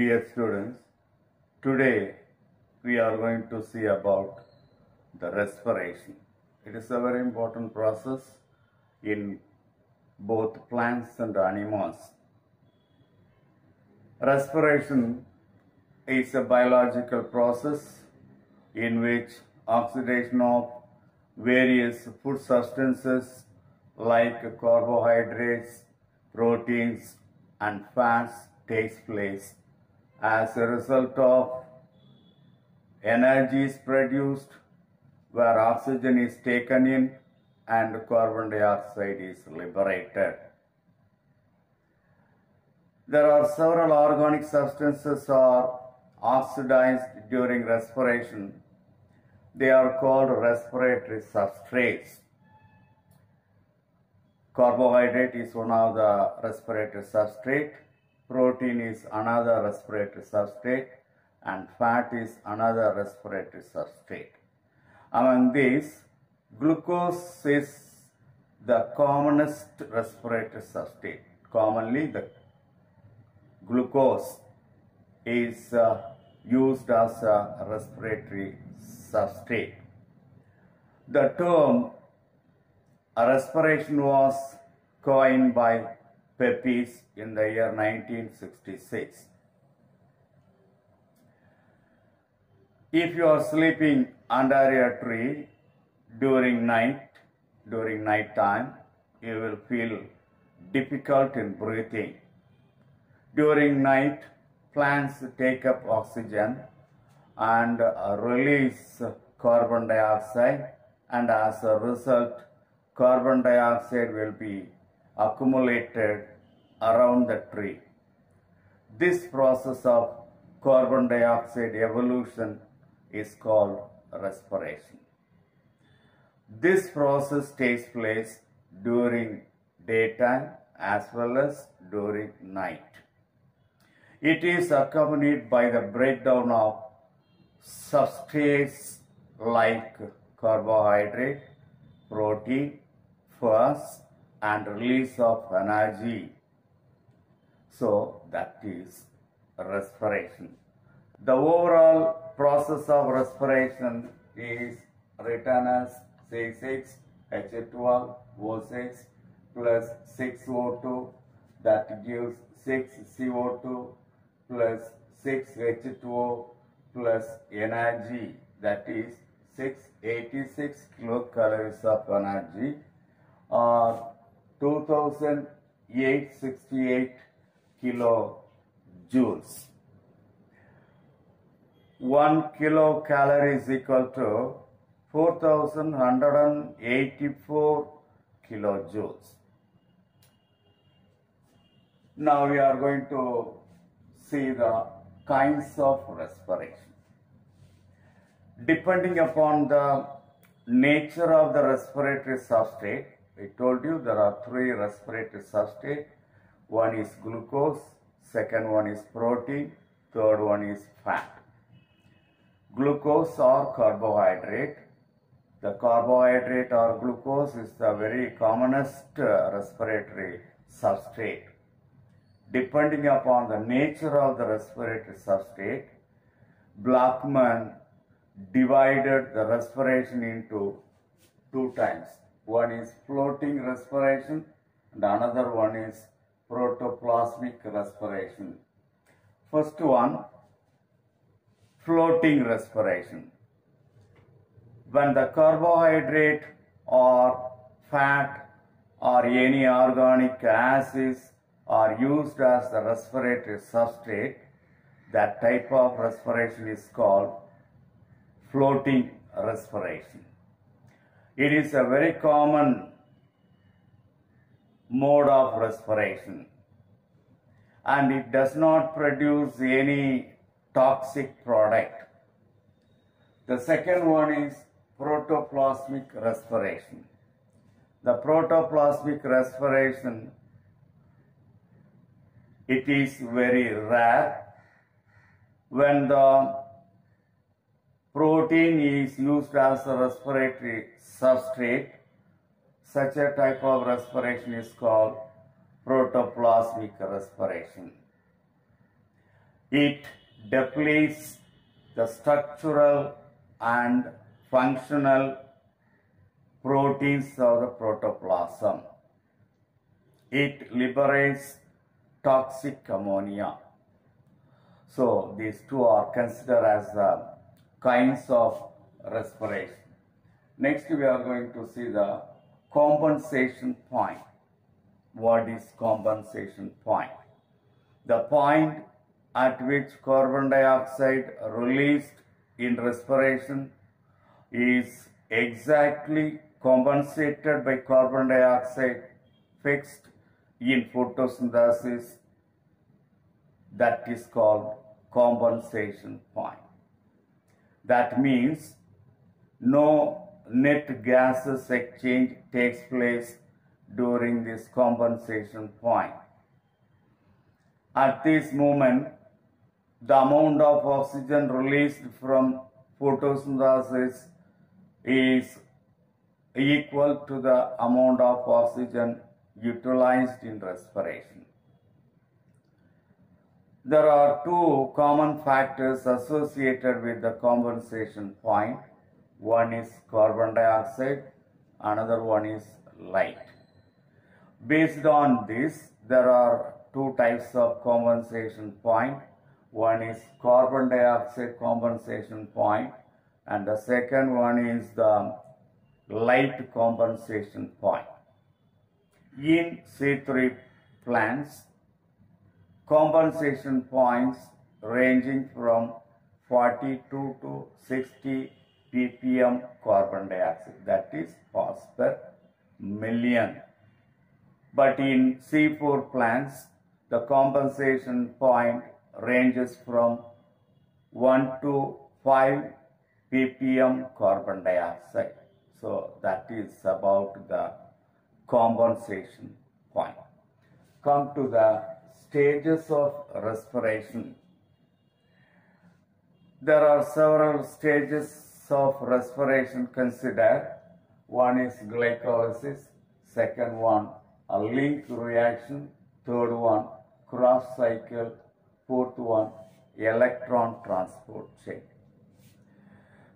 Dear students, today we are going to see about the respiration. It is a very important process in both plants and animals. Respiration is a biological process in which oxidation of various food substances like carbohydrates, proteins, and fats takes place. As a result of energy is produced where oxygen is taken in and carbon dioxide is liberated. There are several organic substances are oxidized during respiration. They are called respiratory substrates. Carbohydrate is one of the respiratory substrate, protein is another respiratory substrate, and fat is another respiratory substrate. Among these, glucose is the commonest respiratory substrate. Commonly, the glucose is used as a respiratory substrate. The term respiration was coined by Pepys in the year 1966. If you are sleeping under a tree during night time, you will feel difficult in breathing. During night, plants take up oxygen and release carbon dioxide, and as a result, carbon dioxide will be accumulated around the tree. This process of carbon dioxide evolution is called respiration. This process takes place during daytime as well as during night. It is accompanied by the breakdown of substrates like carbohydrate, protein, fats, and release of energy. So that is respiration. The overall process of respiration is written as C6H12O6 plus 6O2, that gives 6CO2 plus 6H2O plus energy, that is 686 kilocalories of energy, or 2868 kilojoules. 1 kilocalorie is equal to 4184 kilojoules. Now we are going to see the kinds of respiration. Depending upon the nature of the respiratory substrate, I told you there are three respiratory substrates. One is glucose, second one is protein, third one is fat. Glucose or carbohydrate. The carbohydrate or glucose is the very commonest respiratory substrate. Depending upon the nature of the respiratory substrate, Blackman divided the respiration into two types. One is floating respiration and another one is protoplasmic respiration. First one, floating respiration. When the carbohydrate or fat or any organic acids are used as the respiratory substrate, that type of respiration is called floating respiration. It is a very common mode of respiration and it does not produce any toxic product. The second one is protoplasmic respiration. The protoplasmic respiration, it is very rare. When the protein is used as a respiratory substrate, such a type of respiration is called protoplasmic respiration. It depletes the structural and functional proteins of the protoplasm. It liberates toxic ammonia. So these two are considered as kinds of respiration. Next we are going to see the compensation point. What is compensation point? The point at which carbon dioxide released in respiration is exactly compensated by carbon dioxide fixed in photosynthesis. That is called compensation point. That means no net gases exchange takes place during this compensation point. At this moment, the amount of oxygen released from photosynthesis is equal to the amount of oxygen utilized in respiration. There are two common factors associated with the compensation point. One is carbon dioxide, another one is light. Based on this, there are two types of compensation point. One is carbon dioxide compensation point, and the second one is the light compensation point. In C3 plants, compensation points ranging from 42 to 60 ppm carbon dioxide, that is parts per million. But in C4 plants, the compensation point ranges from 1 to 5 ppm carbon dioxide. So that is about the compensation point. Come to the stages of respiration. There are several stages of respiration considered. One is glycolysis, second one a link reaction, third one Krebs cycle, fourth one electron transport chain.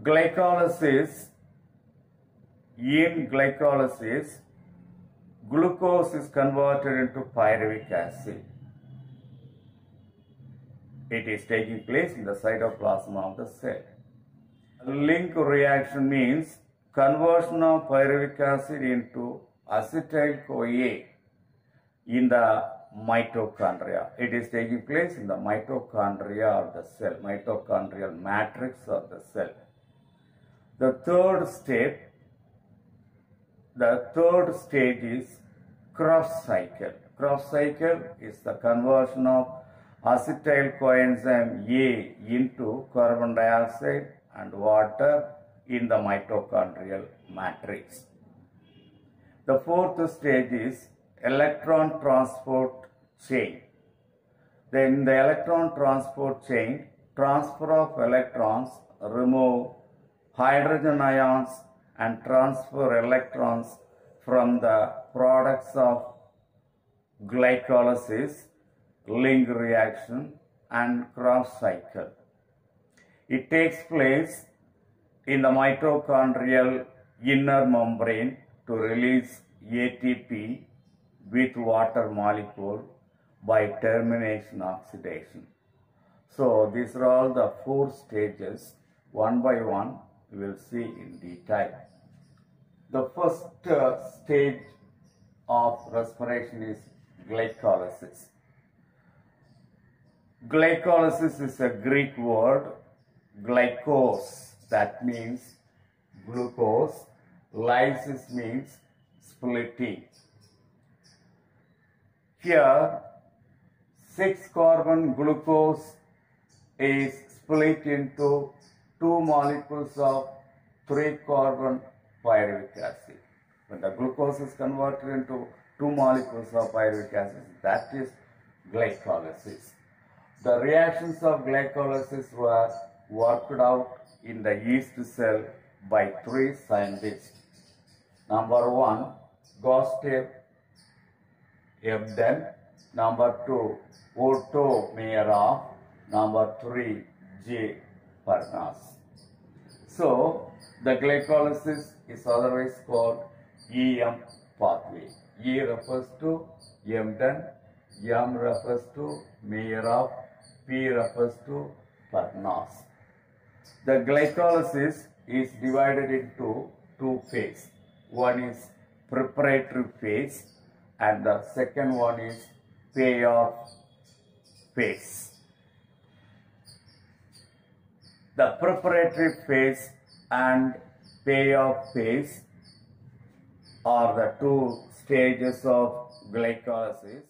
Glycolysis. In glycolysis, glucose is converted into pyruvic acid. It is taking place in the cytoplasm of the cell. Link reaction means conversion of pyruvic acid into acetyl-CoA in the mitochondria. It is taking place in the mitochondria of the cell, mitochondrial matrix of the cell. The third stage is Krebs cycle. Krebs cycle is the conversion of acetyl coenzyme A into carbon dioxide and water in the mitochondrial matrix. The fourth stage is electron transport chain. Then the electron transport chain, transfer of electrons, remove hydrogen ions and transfer electrons from the products of glycolysis, link reaction and Krebs cycle. It takes place in the mitochondrial inner membrane to release ATP with water molecule by termination oxidation. So these are all the four stages. One by one we will see in detail. The first stage of respiration is glycolysis. Glycolysis is a Greek word, glykos, that means glucose, lysis means splitting. Here, 6-carbon glucose is split into 2 molecules of 3-carbon pyruvic acid. When the glucose is converted into 2 molecules of pyruvic acid, that is glycolysis. The reactions of glycolysis were worked out in the yeast cell by 3 scientists. Number 1, Gustav Ebden. Number 2, Otto Meyerhof. Number 3, J. Parnas. So, the glycolysis is otherwise called EM pathway. E refers to Embden, M refers to Mayer, P refers to Parnas. The glycolysis is divided into two phases. One is preparatory phase and the second one is payoff phase. The preparatory phase and payoff phase are the two stages of glycolysis.